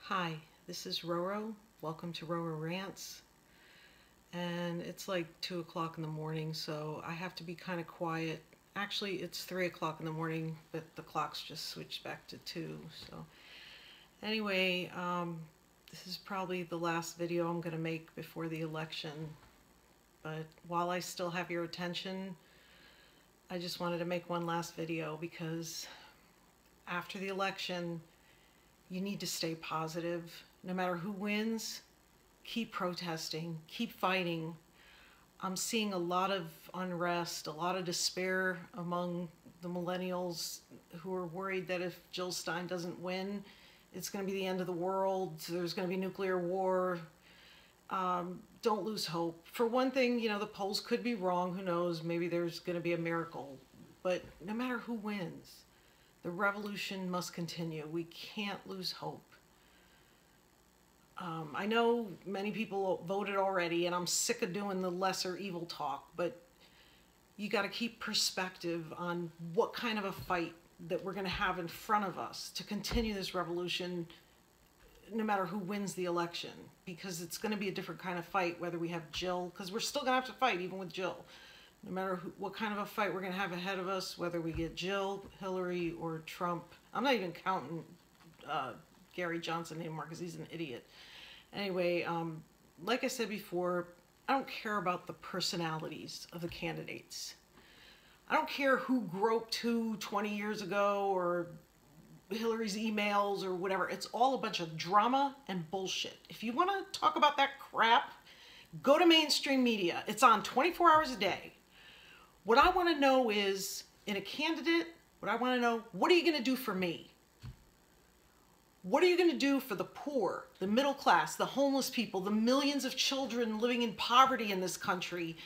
Hi, this is Roro. Welcome to Roro Rants. And it's like 2 o'clock in the morning, so I have to be kind of quiet. Actually, it's 3 o'clock in the morning, but the clock's just switched back to 2. So anyway, this is probably the last video I'm going to make before the election. But while I still have your attention, I just wanted to make one last video because after the election, you need to stay positive. No matter who wins, keep protesting, keep fighting. I'm seeing a lot of unrest, a lot of despair among the millennials who are worried that if Jill Stein doesn't win, it's going to be the end of the world. There's going to be nuclear war. Don't lose hope. For one thing, you know, the polls could be wrong. Who knows? Maybe there's going to be a miracle. But no matter who wins, the revolution must continue. We can't lose hope. I know many people voted already, and I'm sick of doing the lesser evil talk, but you got to keep perspective on what kind of a fight that we're going to have in front of us to continue this revolution, no matter who wins the election, because it's going to be a different kind of fight whether we have Jill, because we're still going to have to fight even with Jill. No matter what kind of a fight we're going to have ahead of us, whether we get Jill, Hillary, or Trump. I'm not even counting Gary Johnson anymore because he's an idiot. Anyway, like I said before, I don't care about the personalities of the candidates. I don't care who groped who 20 years ago or Hillary's emails or whatever. It's all a bunch of drama and bullshit. If you want to talk about that crap, go to mainstream media. It's on 24 hours a day. What I want to know is, in a candidate, what I want to know, what are you going to do for me? What are you going to do for the poor, the middle class, the homeless people, the millions of children living in poverty in this country,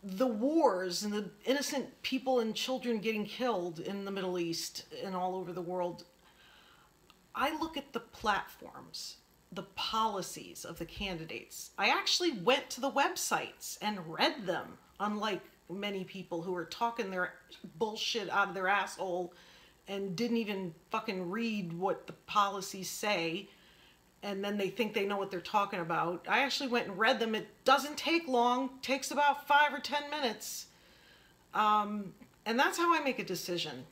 the wars and the innocent people and children getting killed in the Middle East and all over the world? I look at the platforms, the policies of the candidates. I actually went to the websites and read them, unlike many people who are talking their bullshit out of their asshole and didn't even fucking read what the policies say, and then they think they know what they're talking about. I actually went and read them. It doesn't take long. It takes about 5 or 10 minutes. And that's how I make a decision.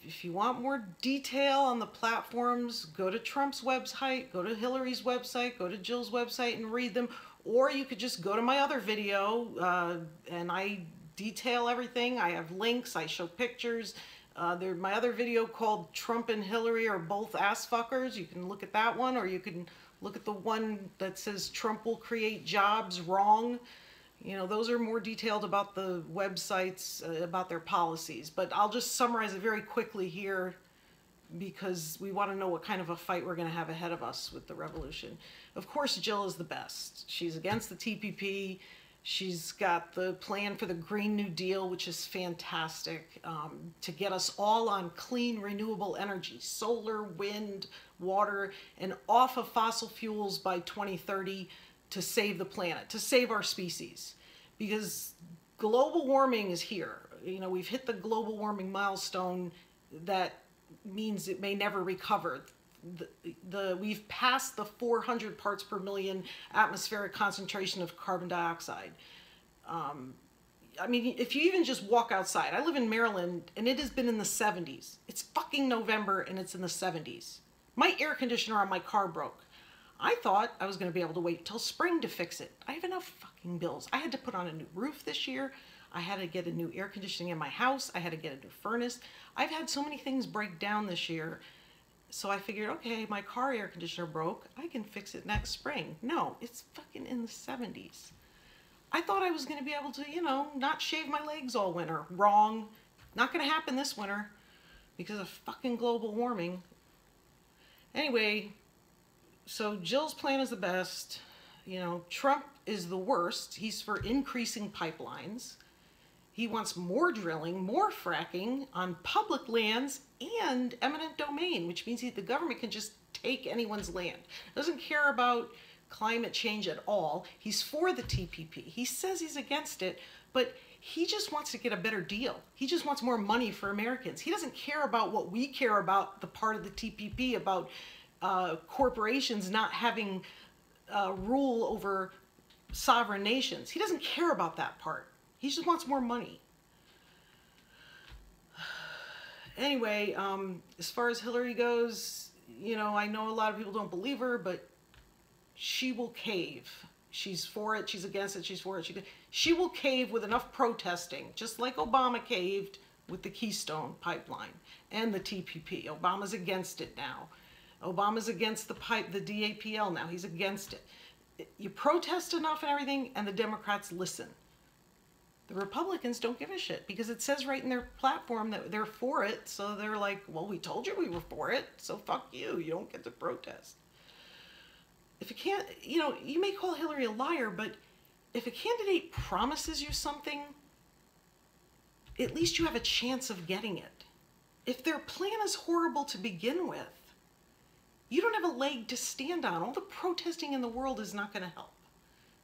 If you want more detail on the platforms, go to Trump's website, go to Hillary's website, go to Jill's website and read them. Or you could just go to my other video, and I detail everything. I have links, I show pictures. My other video called Trump and Hillary are both ass fuckers. You can look at that one, or you can look at the one that says Trump will create jobs wrong. You know, those are more detailed about the websites, about their policies. But I'll just summarize it very quickly here because we want to know what kind of a fight we're going to have ahead of us with the revolution. Of course, Jill is the best. She's against the TPP. She's got the plan for the Green New Deal, which is fantastic, to get us all on clean, renewable energy, solar, wind, water, and off of fossil fuels by 2030 to save the planet, to save our species. Because global warming is here. You know, we've hit the global warming milestone that means it may never recover. We've passed the 400 parts per million atmospheric concentration of carbon dioxide. I mean, if you even just walk outside, I live in Maryland and it has been in the 70s. It's fucking November and it's in the 70s. My air conditioner on my car broke. I thought I was going to be able to wait till spring to fix it. I have enough fucking bills. I had to put on a new roof this year. I had to get a new air conditioning in my house. I had to get a new furnace. I've had so many things break down this year. So I figured, okay, my car air conditioner broke. I can fix it next spring. No, it's fucking in the 70s. I thought I was going to be able to, you know, not shave my legs all winter. Wrong. Not going to happen this winter because of fucking global warming. Anyway, so Jill's plan is the best. You know, Trump is the worst. He's for increasing pipelines. He wants more drilling, more fracking on public lands and eminent domain, which means the government can just take anyone's land. Doesn't care about climate change at all. He's for the TPP. He says he's against it, but he just wants to get a better deal. He just wants more money for Americans. He doesn't care about what we care about, the part of the TPP about corporations not having rule over sovereign nations. He doesn't care about that part. He just wants more money. Anyway, as far as Hillary goes, you know, I know a lot of people don't believe her, but she will cave. She's for it, she's against it, she's for it. She will cave with enough protesting, just like Obama caved with the Keystone Pipeline and the TPP. Obama's against it now. Obama's against the DAPL now. He's against it. You protest enough and everything, and the Democrats listen. The Republicans don't give a shit because it says right in their platform that they're for it. So they're like, well, we told you we were for it, so fuck you. You don't get to protest. If you can't, you know, you may call Hillary a liar, but if a candidate promises you something, at least you have a chance of getting it. If their plan is horrible to begin with, you don't have a leg to stand on. All the protesting in the world is not going to help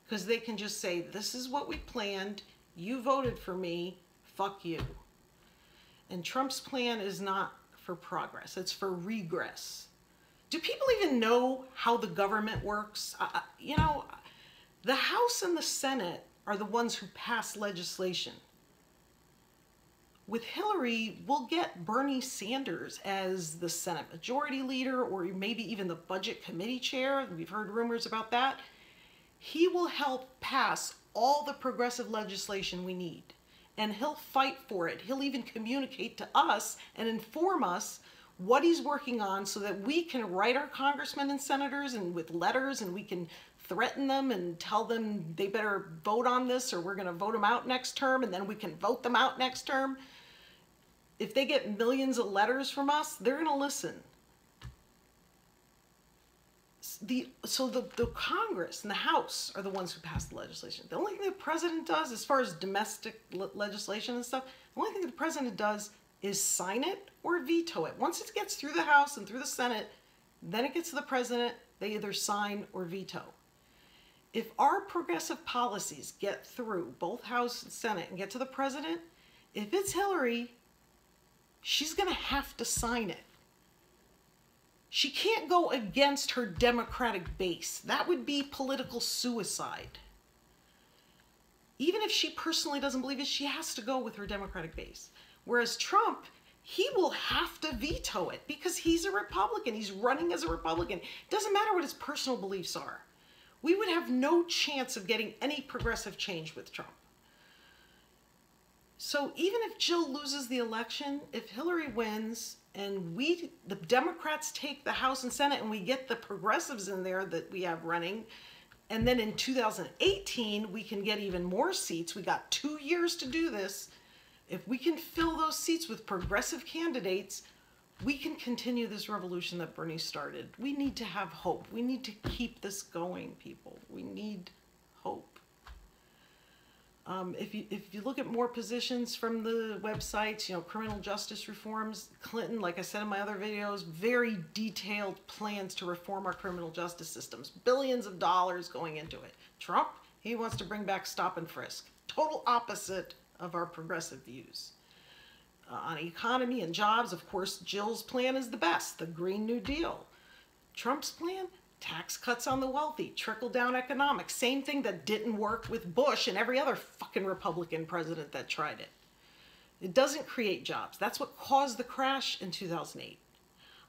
because they can just say, this is what we planned. You voted for me. Fuck you. And Trump's plan is not for progress. It's for regress. Do people even know how the government works? You know, the House and the Senate are the ones who pass legislation. With Hillary, we'll get Bernie Sanders as the Senate Majority Leader or maybe even the Budget Committee Chair. We've heard rumors about that. He will help pass all the progressive legislation we need. And he'll fight for it. He'll even communicate to us and inform us what he's working on so that we can write our congressmen and senators and with letters, and we can threaten them and tell them they better vote on this or we're going to vote them out next term, and then we can vote them out next term. If they get millions of letters from us, they're going to listen. So the Congress and the House are the ones who pass the legislation. The only thing the president does, as far as domestic legislation and stuff, the only thing the president does is sign it or veto it. Once it gets through the House and through the Senate, then it gets to the president. They either sign or veto. If our progressive policies get through both House and Senate and get to the president, if it's Hillary, she's going to have to sign it. She can't go against her Democratic base. That would be political suicide. Even if she personally doesn't believe it, she has to go with her Democratic base. Whereas Trump, he will have to veto it because he's a Republican. He's running as a Republican. It doesn't matter what his personal beliefs are. We would have no chance of getting any progressive change with Trump. So even if Jill loses the election, if Hillary wins and the Democrats take the House and Senate and we get the progressives in there that we have running, and then in 2018 we can get even more seats. We got 2 years to do this. If we can fill those seats with progressive candidates, we can continue this revolution that Bernie started. We need to have hope. We need to keep this going, people. We need hope. If you look at more positions from the websites, you know, criminal justice reforms, Clinton, like I said in my other videos, very detailed plans to reform our criminal justice systems. Billions of dollars going into it. Trump, he wants to bring back stop and frisk. Total opposite of our progressive views. On economy and jobs, of course, Jill's plan is the best, the Green New Deal. Trump's plan? Tax cuts on the wealthy, trickle-down economics, same thing that didn't work with Bush and every other fucking Republican president that tried it. It doesn't create jobs. That's what caused the crash in 2008.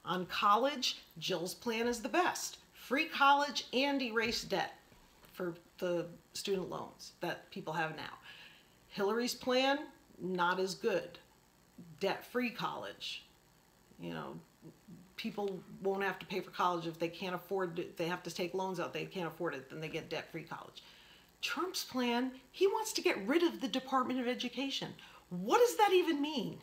On college, Jill's plan is the best. Free college and erase debt for the student loans that people have now. Hillary's plan, not as good. Debt-free college, you know, people won't have to pay for college if they can't afford it. They have to take loans out. They can't afford it. Then they get debt-free college. Trump's plan, he wants to get rid of the Department of Education. What does that even mean?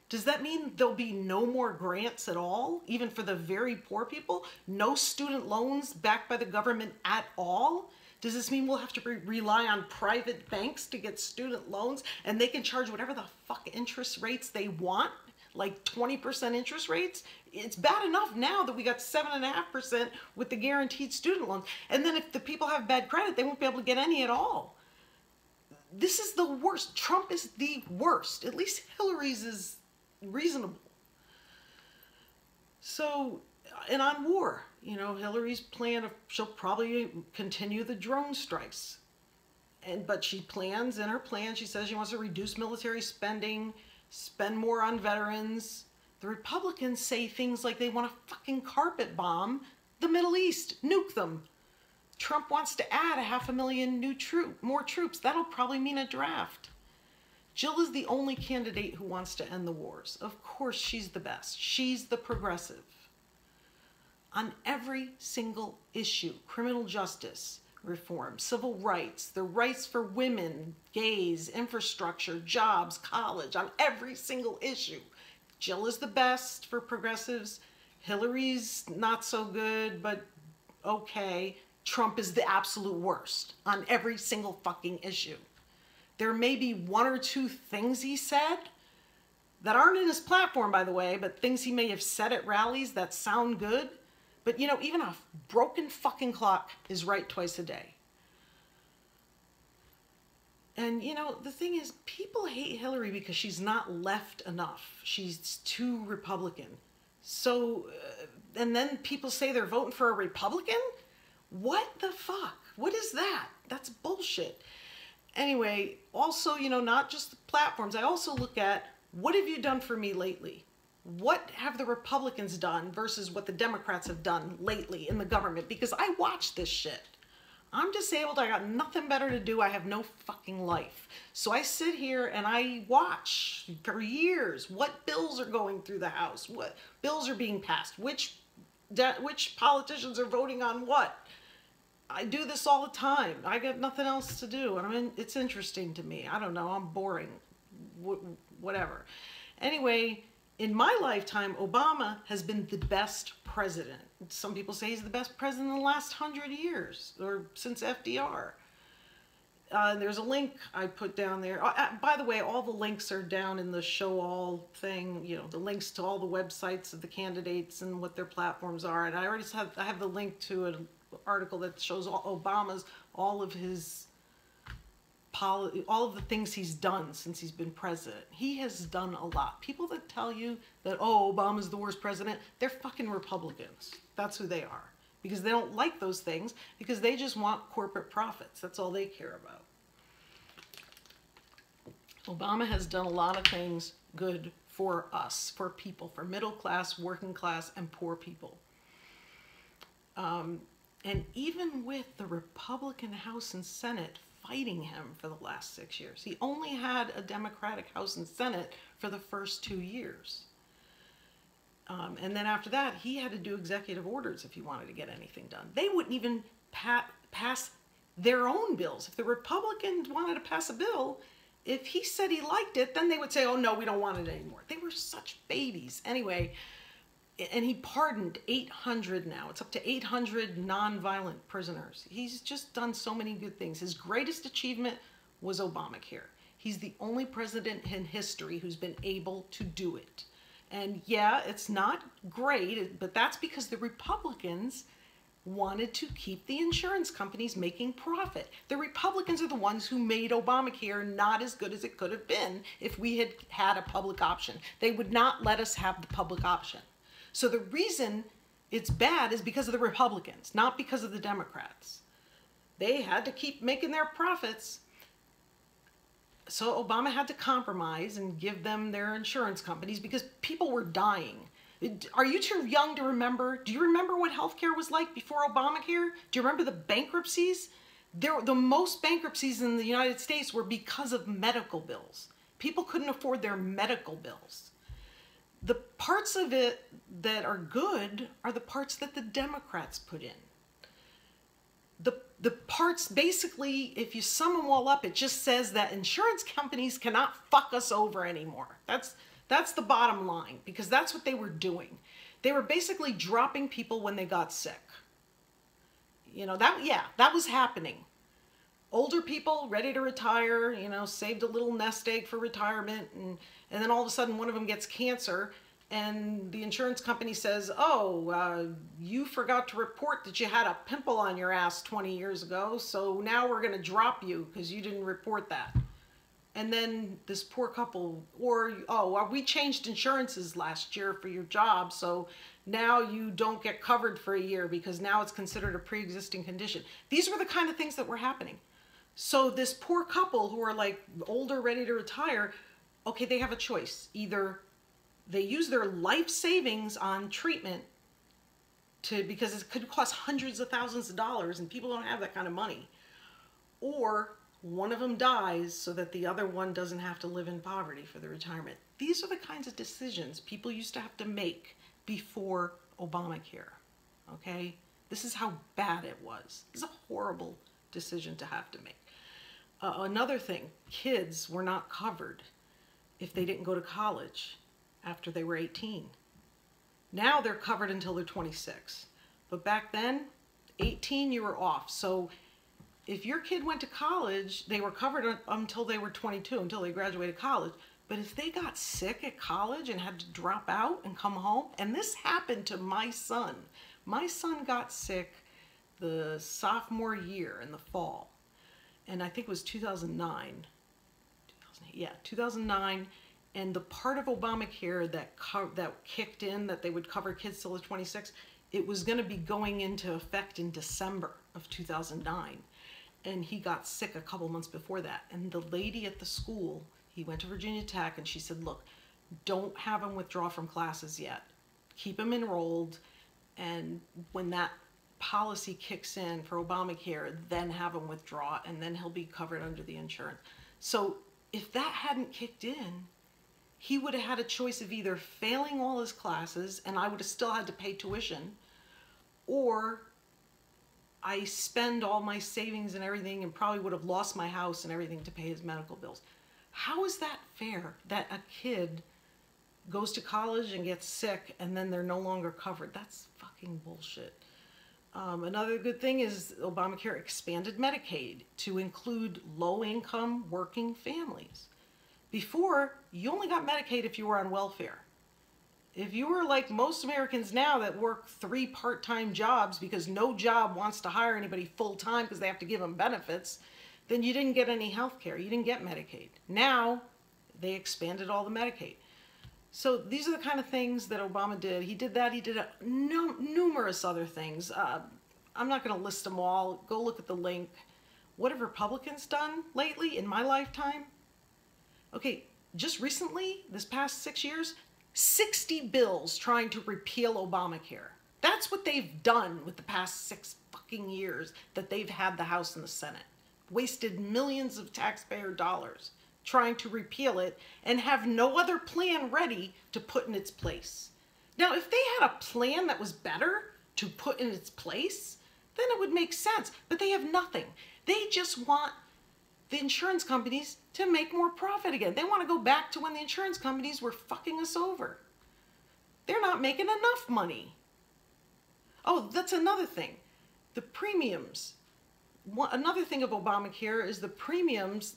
Does that mean there'll be no more grants at all, even for the very poor people? No student loans backed by the government at all? Does this mean we'll have to rely on private banks to get student loans and they can charge whatever the fuck interest rates they want? Like 20% interest rates? It's bad enough now that we got 7.5% with the guaranteed student loans. And then if the people have bad credit, they won't be able to get any at all. This is the worst. Trump is the worst. At least Hillary's is reasonable. So So, and on war, you know, Hillary's plan of, she'll probably continue the drone strikes. But she plans, in her plan, she says she wants to reduce military spending, spend more on veterans. The Republicans say things like they want to fucking carpet bomb the Middle East, nuke them. Trump wants to add 500,000 more troops. That'll probably mean a draft. Jill is the only candidate who wants to end the wars. Of course, she's the best. She's the progressive. On every single issue, criminal justice reform, civil rights, the rights for women, gays, infrastructure, jobs, college, on every single issue. Jill is the best for progressives. Hillary's not so good, but okay. Trump is the absolute worst on every single fucking issue. There may be one or two things he said that aren't in his platform, by the way, but things he may have said at rallies that sound good. But, you know, even a broken fucking clock is right twice a day. And, you know, the thing is, people hate Hillary because she's not left enough. She's too Republican. So, and then people say they're voting for a Republican? What the fuck? What is that? That's bullshit. Anyway, also, you know, not just the platforms. I also look at, what have you done for me lately? What have the Republicans done versus what the Democrats have done lately in the government? Because I watch this shit. I'm disabled. I got nothing better to do. I have no fucking life. So I sit here and I watch for years what bills are going through the House, what bills are being passed, which politicians are voting on what. I do this all the time. I got nothing else to do. And I mean, it's interesting to me. I don't know. I'm boring. Whatever. Anyway, in my lifetime, Obama has been the best president. Some people say he's the best president in the last 100 years, or since FDR. There's a link I put down there. By the way, all the links are down in the show all thing, you know, the links to all the websites of the candidates and what their platforms are. And I have the link to an article that shows Obama's, all of the things he's done since he's been president. He has done a lot. People that tell you that, oh, Obama's the worst president, they're fucking Republicans. That's who they are. Because they don't like those things, because they just want corporate profits. That's all they care about. Obama has done a lot of things good for us, for people, for middle class, working class, and poor people. And even with the Republican House and Senate fighting him for the last 6 years, he only had a Democratic House and Senate for the first 2 years. And then after that, he had to do executive orders if he wanted to get anything done. They wouldn't even pass their own bills. If the Republicans wanted to pass a bill, if he said he liked it, then they would say, oh no, we don't want it anymore. They were such babies. Anyway, and he pardoned 800 now. It's up to 800 nonviolent prisoners. He's just done so many good things. His greatest achievement was Obamacare. He's the only president in history who's been able to do it. And yeah, it's not great, but that's because the Republicans wanted to keep the insurance companies making profit. The Republicans are the ones who made Obamacare not as good as it could have been if we had had a public option. They would not let us have the public option. So the reason it's bad is because of the Republicans, not because of the Democrats. They had to keep making their profits. So Obama had to compromise and give them their insurance companies because people were dying. Are you too young to remember? Do you remember what healthcare was like before Obamacare? Do you remember the bankruptcies? The most bankruptcies in the United States were because of medical bills. People couldn't afford their medical bills. The parts of it that are good are the parts that the Democrats put in. The parts, basically, if you sum them all up, it just says that insurance companies cannot fuck us over anymore. That's the bottom line, because that's what they were doing. They were basically dropping people when they got sick. You know, that was happening. Older people ready to retire, you know, saved a little nest egg for retirement, and then all of a sudden one of them gets cancer, and the insurance company says, oh, you forgot to report that you had a pimple on your ass 20 years ago, so now we're going to drop you because you didn't report that. And then this poor couple, or, oh, well, we changed insurances last year for your job, so now you don't get covered for a year because now it's considered a pre-existing condition. These were the kind of things that were happening. So this poor couple who are like older, ready to retire, okay, they have a choice. Either they use their life savings on treatment because it could cost hundreds of thousands of dollars and people don't have that kind of money, or one of them dies so that the other one doesn't have to live in poverty for the retirement. These are the kinds of decisions people used to have to make before Obamacare, okay? This is how bad it was. It's a horrible decision to have to make. Another thing, kids were not covered if they didn't go to college after they were 18. Now they're covered until they're 26. But back then, 18, you were off. So if your kid went to college, they were covered until they were 22, until they graduated college. But if they got sick at college and had to drop out and come home, and this happened to my son. My son got sick the sophomore year in the fall. And I think it was 2009. 2009. And the part of Obamacare that kicked in, that they would cover kids till they're 26, it was going to be going into effect in December of 2009. And he got sick a couple months before that. And the lady at the school, he went to Virginia Tech, and she said, look, don't have him withdraw from classes yet. Keep him enrolled, and when that policy kicks in for Obamacare, then have him withdraw, and then he'll be covered under the insurance. So if that hadn't kicked in, he would have had a choice of either failing all his classes, and I would have still had to pay tuition, or I spend all my savings and everything and probably would have lost my house and everything to pay his medical bills. How is that fair that a kid goes to college and gets sick and then they're no longer covered? That's fucking bullshit. Another good thing is Obamacare expanded Medicaid to include low-income working families. Before, you only got Medicaid if you were on welfare. If you were like most Americans now that work 3 part-time jobs because no job wants to hire anybody full-time because they have to give them benefits, then you didn't get any health care. You didn't get Medicaid. Now, they expanded all the Medicaid. So these are the kind of things that Obama did. He did that. He did numerous other things. I'm not going to list them all. Go look at the link. What have Republicans done lately in my lifetime? Okay, just recently, this past 6 years, 60 bills trying to repeal Obamacare. That's what they've done with the past 6 fucking years that they've had the House and the Senate. Wasted millions of taxpayer dollars trying to repeal it and have no other plan ready to put in its place. Now, if they had a plan that was better to put in its place, then it would make sense. But they have nothing. They just want the insurance companies to make more profit again. They want to go back to when the insurance companies were fucking us over. They're not making enough money. Oh, that's another thing. The premiums. Another thing of Obamacare is the premiums,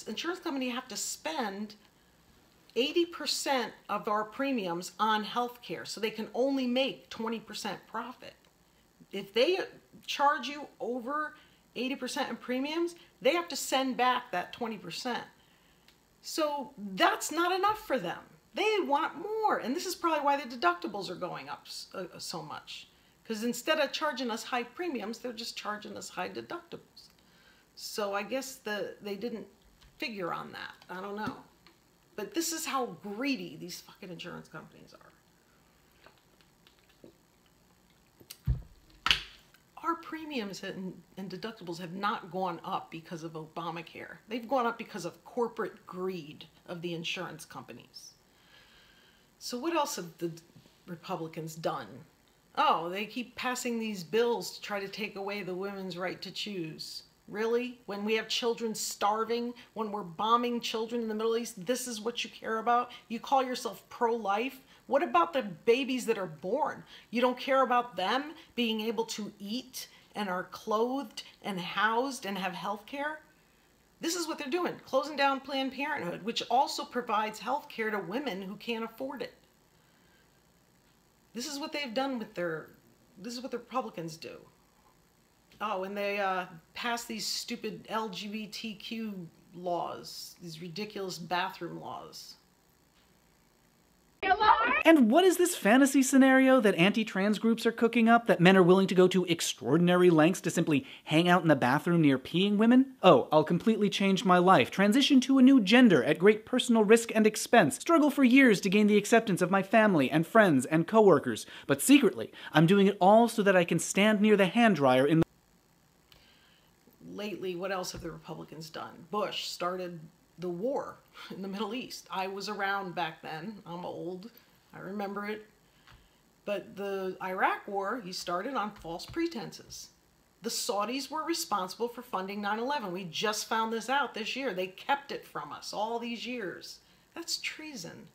insurance companies have to spend 80% of our premiums on health care, so they can only make 20% profit. If they charge you over 80% in premiums, they have to send back that 20%. So that's not enough for them. They want more, and this is probably why the deductibles are going up so much. Because instead of charging us high premiums, they're just charging us high deductibles. So I guess they didn't figure on that. I don't know. But this is how greedy these fucking insurance companies are. Our premiums and deductibles have not gone up because of Obamacare. They've gone up because of corporate greed of the insurance companies. So what else have the Republicans done? Oh, they keep passing these bills to try to take away the women's right to choose. Really? When we have children starving, when we're bombing children in the Middle East, this is what you care about? You call yourself pro-life? What about the babies that are born? You don't care about them being able to eat and are clothed and housed and have health care? This is what they're doing, closing down Planned Parenthood, which also provides health care to women who can't afford it. This is what they've done with this is what the Republicans do. Oh, and they pass these stupid LGBTQ laws, these ridiculous bathroom laws. And what is this fantasy scenario that anti-trans groups are cooking up, that men are willing to go to extraordinary lengths to simply hang out in the bathroom near peeing women? Oh, I'll completely change my life, transition to a new gender at great personal risk and expense, struggle for years to gain the acceptance of my family and friends and coworkers, but secretly, I'm doing it all so that I can stand near the hand dryer in the... Lately, what else have the Republicans done? Bush started the war in the Middle East. I was around back then. I'm old. I remember it. But the Iraq war, he started on false pretenses. The Saudis were responsible for funding 9/11. We just found this out this year. They kept it from us all these years. That's treason.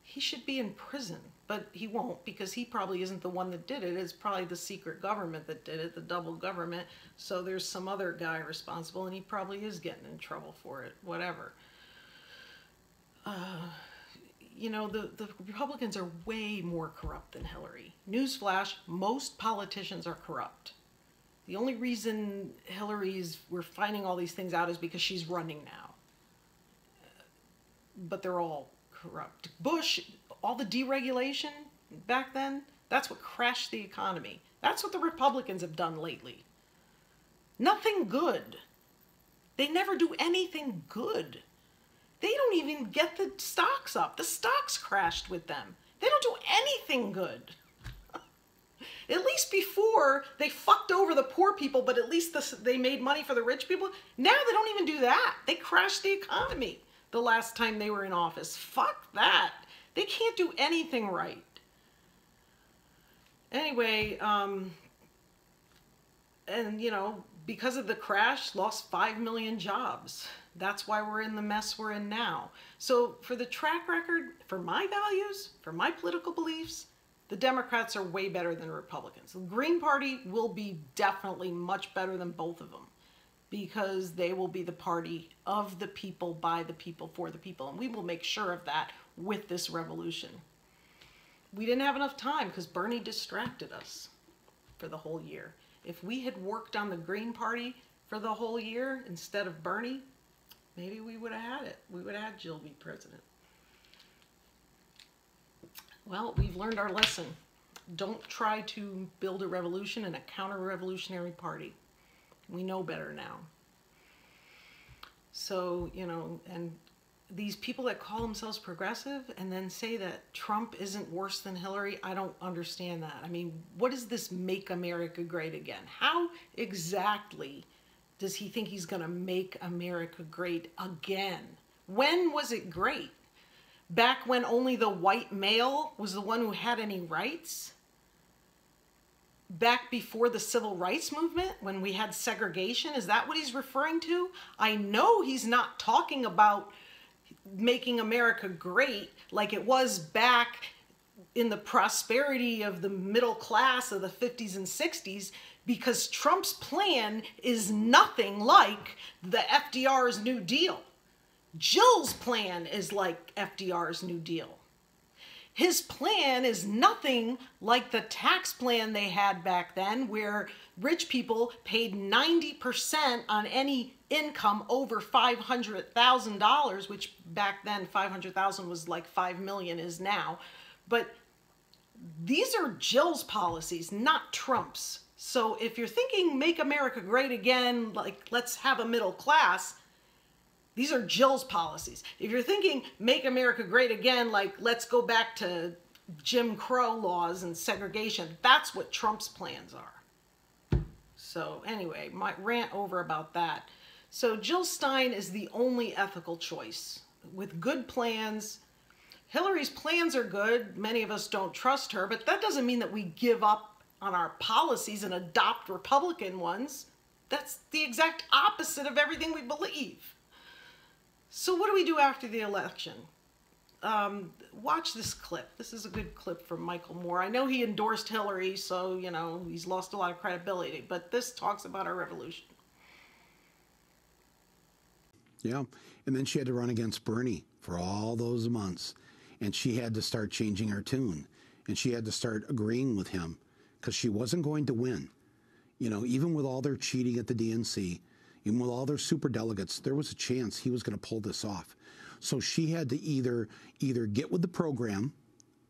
He should be in prison, but he won't, because he probably isn't the one that did it. It's probably the secret government that did it, the double government. So there's some other guy responsible, and he probably is getting in trouble for it, whatever. You know, the Republicans are way more corrupt than Hillary. Newsflash, most politicians are corrupt. The only reason we're finding all these things out is because she's running now. But they're all corrupt. Bush, all the deregulation back then, that's what crashed the economy. That's what the Republicans have done lately. Nothing good. They never do anything good. They don't even get the stocks up. The stocks crashed with them. They don't do anything good. At least before, they fucked over the poor people, but at least they made money for the rich people. Now they don't even do that. They crashed the economy the last time they were in office. Fuck that. They can't do anything right. Anyway, and you know, because of the crash, lost 5 million jobs. That's why we're in the mess we're in now. So for the track record, for my values, for my political beliefs, the Democrats are way better than the Republicans. The Green Party will be definitely much better than both of them, because they will be the party of the people, by the people, for the people. And we will make sure of that with this revolution. We didn't have enough time because Bernie distracted us for the whole year. If we had worked on the Green Party for the whole year instead of Bernie, maybe we would have had it. We would have had Jill be president. Well, we've learned our lesson. Don't try to build a revolution in a counter-revolutionary party. We know better now. So, you know, and these people that call themselves progressive and then say that Trump isn't worse than Hillary, I don't understand that. I mean, what is this make America great again? How exactly does he think he's going to make America great again? When was it great? Back when only the white male was the one who had any rights? Back before the civil rights movement, when we had segregation? Is that what he's referring to? I know he's not talking about making America great like it was back in the prosperity of the middle class of the 50s and 60s, because Trump's plan is nothing like the FDR's New Deal. Jill's plan is like FDR's New Deal. His plan is nothing like the tax plan they had back then, where rich people paid 90% on any income over $500,000, which back then $500,000 was like 5 million is now. But these are Jill's policies, not Trump's. So if you're thinking make America great again, like let's have a middle class, these are Jill's policies. If you're thinking make America great again, like let's go back to Jim Crow laws and segregation, that's what Trump's plans are. So anyway, my rant over about that. So Jill Stein is the only ethical choice with good plans. Hillary's plans are good. Many of us don't trust her, but that doesn't mean that we give up on our policies and adopt Republican ones. That's the exact opposite of everything we believe. So what do we do after the election? Watch this clip. This is a good clip from Michael Moore. I know he endorsed Hillary, so, you know, he's lost a lot of credibility, but this talks about our revolution. Yeah, and then she had to run against Bernie for all those months, and she had to start changing her tune, and she had to start agreeing with him, because she wasn't going to win. You know, even with all their cheating at the DNC, even with all their super delegates, there was a chance he was going to pull this off. So she had to either get with the program,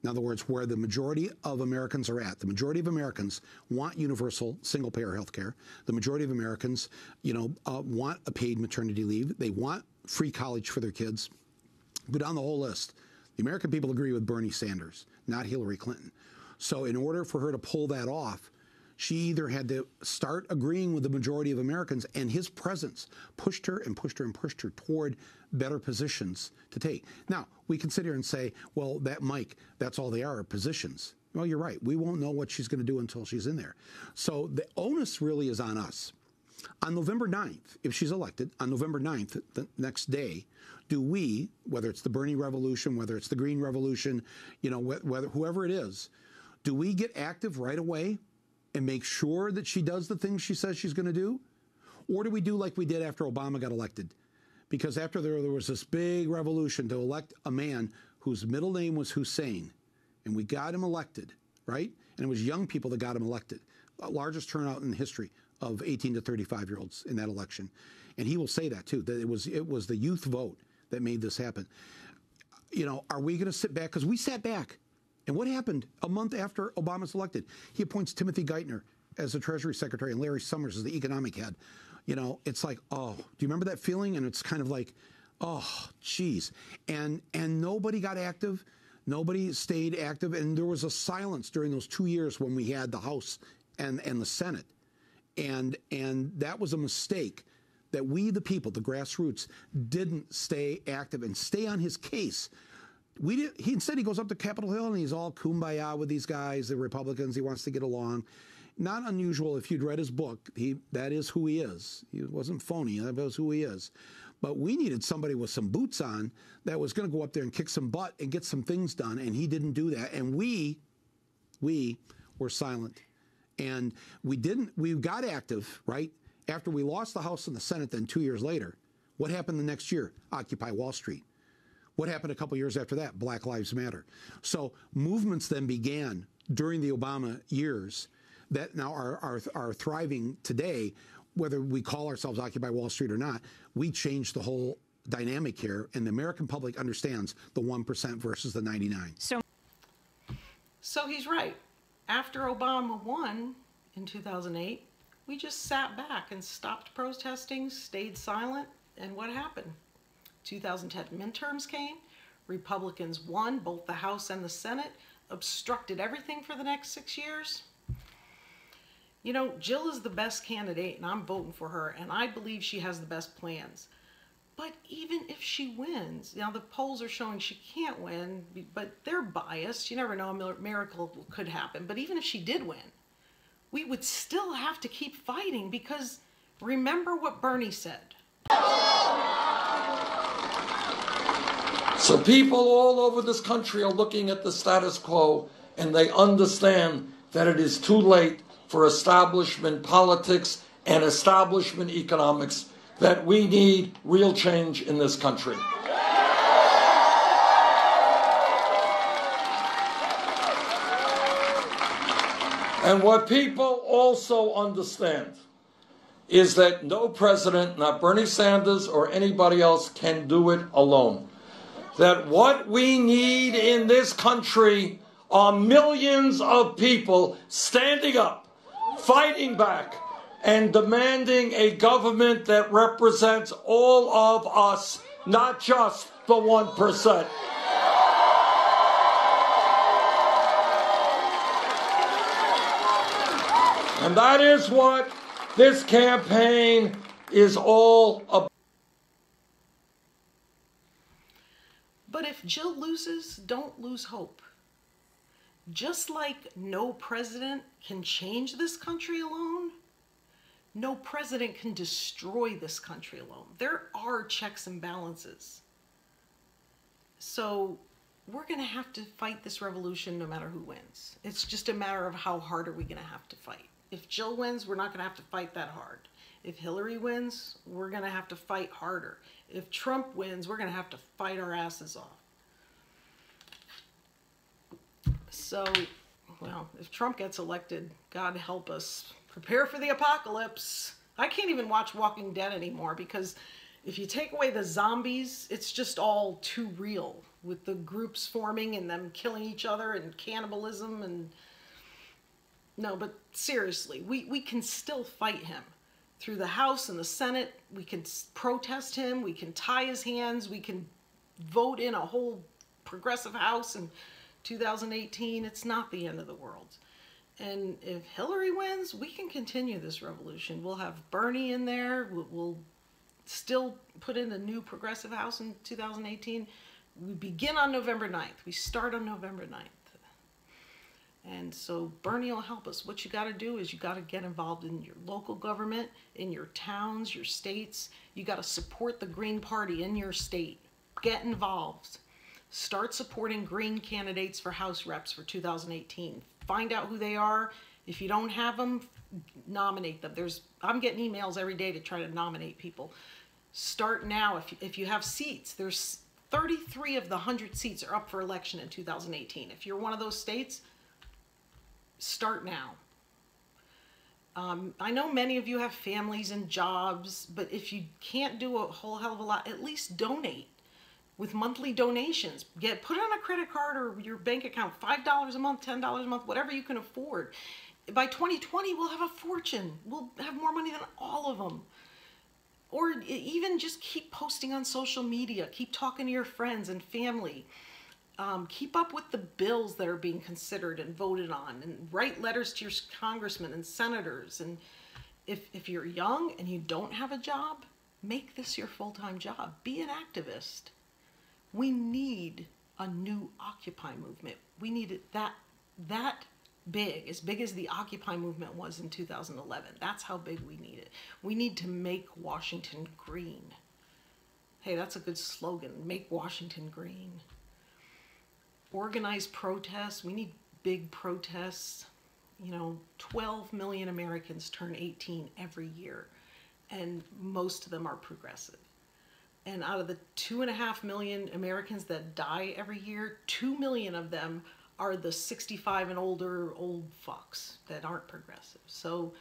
in other words, where the majority of Americans are at. The majority of Americans want universal single-payer health care. The majority of Americans, want a paid maternity leave. They want free college for their kids. Go down the whole list. The American people agree with Bernie Sanders, not Hillary Clinton. So in order for her to pull that off, she either had to start agreeing with the majority of Americans, and his presence pushed her and pushed her and pushed her toward better positions to take. Now, we can sit here and say, well, that's all they are positions. Well, you're right. We won't know what she's going to do until she's in there. So the onus really is on us. On November 9th, if she's elected, on November 9th, the next day, do we, whether it's the Bernie Revolution, whether it's the Green Revolution, whether whoever it is, do we get active right away and make sure that she does the things she says she's going to do? Or do we do like we did after Obama got elected? Because after there was this big revolution to elect a man whose middle name was Hussein, and we got him elected, right? And it was young people that got him elected. The largest turnout in history of 18 to 35-year-olds in that election. And he will say that too, that it was the youth vote that made this happen. Are we going to sit back? Because we sat back. And what happened a month after Obama's elected? He appoints Timothy Geithner as the Treasury Secretary and Larry Summers as the economic head. It's like, oh, do you remember that feeling? And it's kind of like, oh, geez. And nobody got active. Nobody stayed active. And there was a silence during those 2 years when we had the House and the Senate. And that was a mistake that we, the people, the grassroots, didn't stay active and stay on his case. Instead, he goes up to Capitol Hill and he's all kumbaya with these guys, the Republicans. He wants to get along. Not unusual if you'd read his book. That is who he is. He wasn't phony. That was who he is. But we needed somebody with some boots on that was going to go up there and kick some butt and get some things done, and he didn't do that. And we were silent. And we got active, right? After we lost the House and the Senate, then 2 years later, what happened the next year? Occupy Wall Street. What happened a couple years after that? Black Lives Matter. So movements then began during the Obama years that now are thriving today, whether we call ourselves Occupy Wall Street or not. We changed the whole dynamic here, and the American public understands the 1% versus the 99. So he's right. After Obama won in 2008, we just sat back and stopped protesting, stayed silent, and what happened? 2010 midterms came, Republicans won both the House and the Senate, obstructed everything for the next 6 years. Jill is the best candidate, and I'm voting for her, and I believe she has the best plans. But even if she wins, the polls are showing she can't win, but they're biased. You never know, a miracle could happen. But even if she did win, we would still have to keep fighting, because remember what Bernie said. So people all over this country are looking at the status quo, and they understand that it is too late for establishment politics and establishment economics, that we need real change in this country. And what people also understand is that no president, not Bernie Sanders or anybody else, can do it alone. That what we need in this country are millions of people standing up, fighting back, and demanding a government that represents all of us, not just the 1%. And that is what this campaign is all about. But if Jill loses, don't lose hope. Just like no president can change this country alone, no president can destroy this country alone. There are checks and balances. So we're going to have to fight this revolution no matter who wins. It's just a matter of how hard are we going to have to fight. If Jill wins, we're not going to have to fight that hard. If Hillary wins, we're going to have to fight harder. If Trump wins, we're going to have to fight our asses off. So, well, if Trump gets elected, God help us prepare for the apocalypse. I can't even watch Walking Dead anymore because if you take away the zombies, it's just all too real with the groups forming and them killing each other and cannibalism and... No, but seriously, we can still fight him through the House and the Senate. We can protest him. We can tie his hands. We can vote in a whole progressive House in 2018. It's not the end of the world. And if Hillary wins, we can continue this revolution. We'll have Bernie in there. We'll still put in a new progressive House in 2018. We begin on November 9th. We start on November 9th. And so Bernie will help us. What you got to do is you got to get involved in your local government, in your towns, your states. You got to support the Green Party in your state. Get involved. Start supporting Green candidates for House reps for 2018. Find out who they are. If you don't have them, nominate them. I'm getting emails every day to try to nominate people. Start now. If you have seats, there's 33 of the 100 seats are up for election in 2018. If you're one of those states, start now. I know many of you have families and jobs, but if you can't do a whole hell of a lot, at least donate with monthly donations. Put it on a credit card or your bank account, $5 a month, $10 a month, whatever you can afford. By 2020, we'll have a fortune. We'll have more money than all of them. Or even just keep posting on social media. Keep talking to your friends and family. Keep up with the bills that are being considered and voted on, and write letters to your congressmen and senators. And if you're young and you don't have a job, make this your full-time job. Be an activist. We need a new Occupy movement. We need it that big, as big as the Occupy movement was in 2011. That's how big we need it. We need to make Washington green. Hey, that's a good slogan. Make Washington green. Organize protests. We need big protests. 12 million Americans turn 18 every year, and most of them are progressive. And out of the 2.5 million Americans that die every year, 2 million of them are the 65 and older old fucks that aren't progressive. So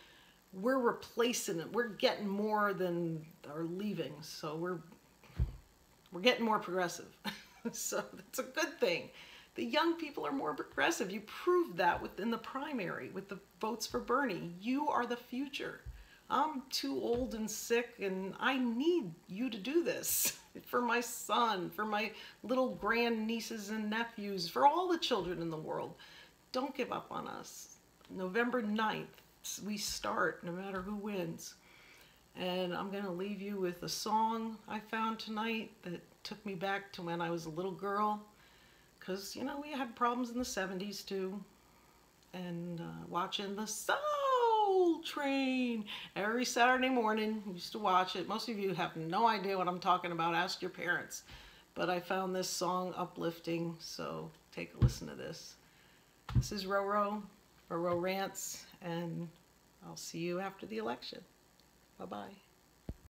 we're replacing it. We're getting more than are leaving. So we're getting more progressive. So that's a good thing. The young people are more progressive. You proved that within the primary with the votes for Bernie. You are the future. I'm too old and sick, and I need you to do this for my son, for my little grandnieces and nephews, for all the children in the world. Don't give up on us. November 9th, we start no matter who wins. And I'm going to leave you with a song I found tonight that took me back to when I was a little girl. Because, we had problems in the 70s too. And watching the Soul Train every Saturday morning. I used to watch it. Most of you have no idea what I'm talking about. Ask your parents. But I found this song uplifting, so take a listen to this. This is Roro Rants, and I'll see you after the election. Bye-bye.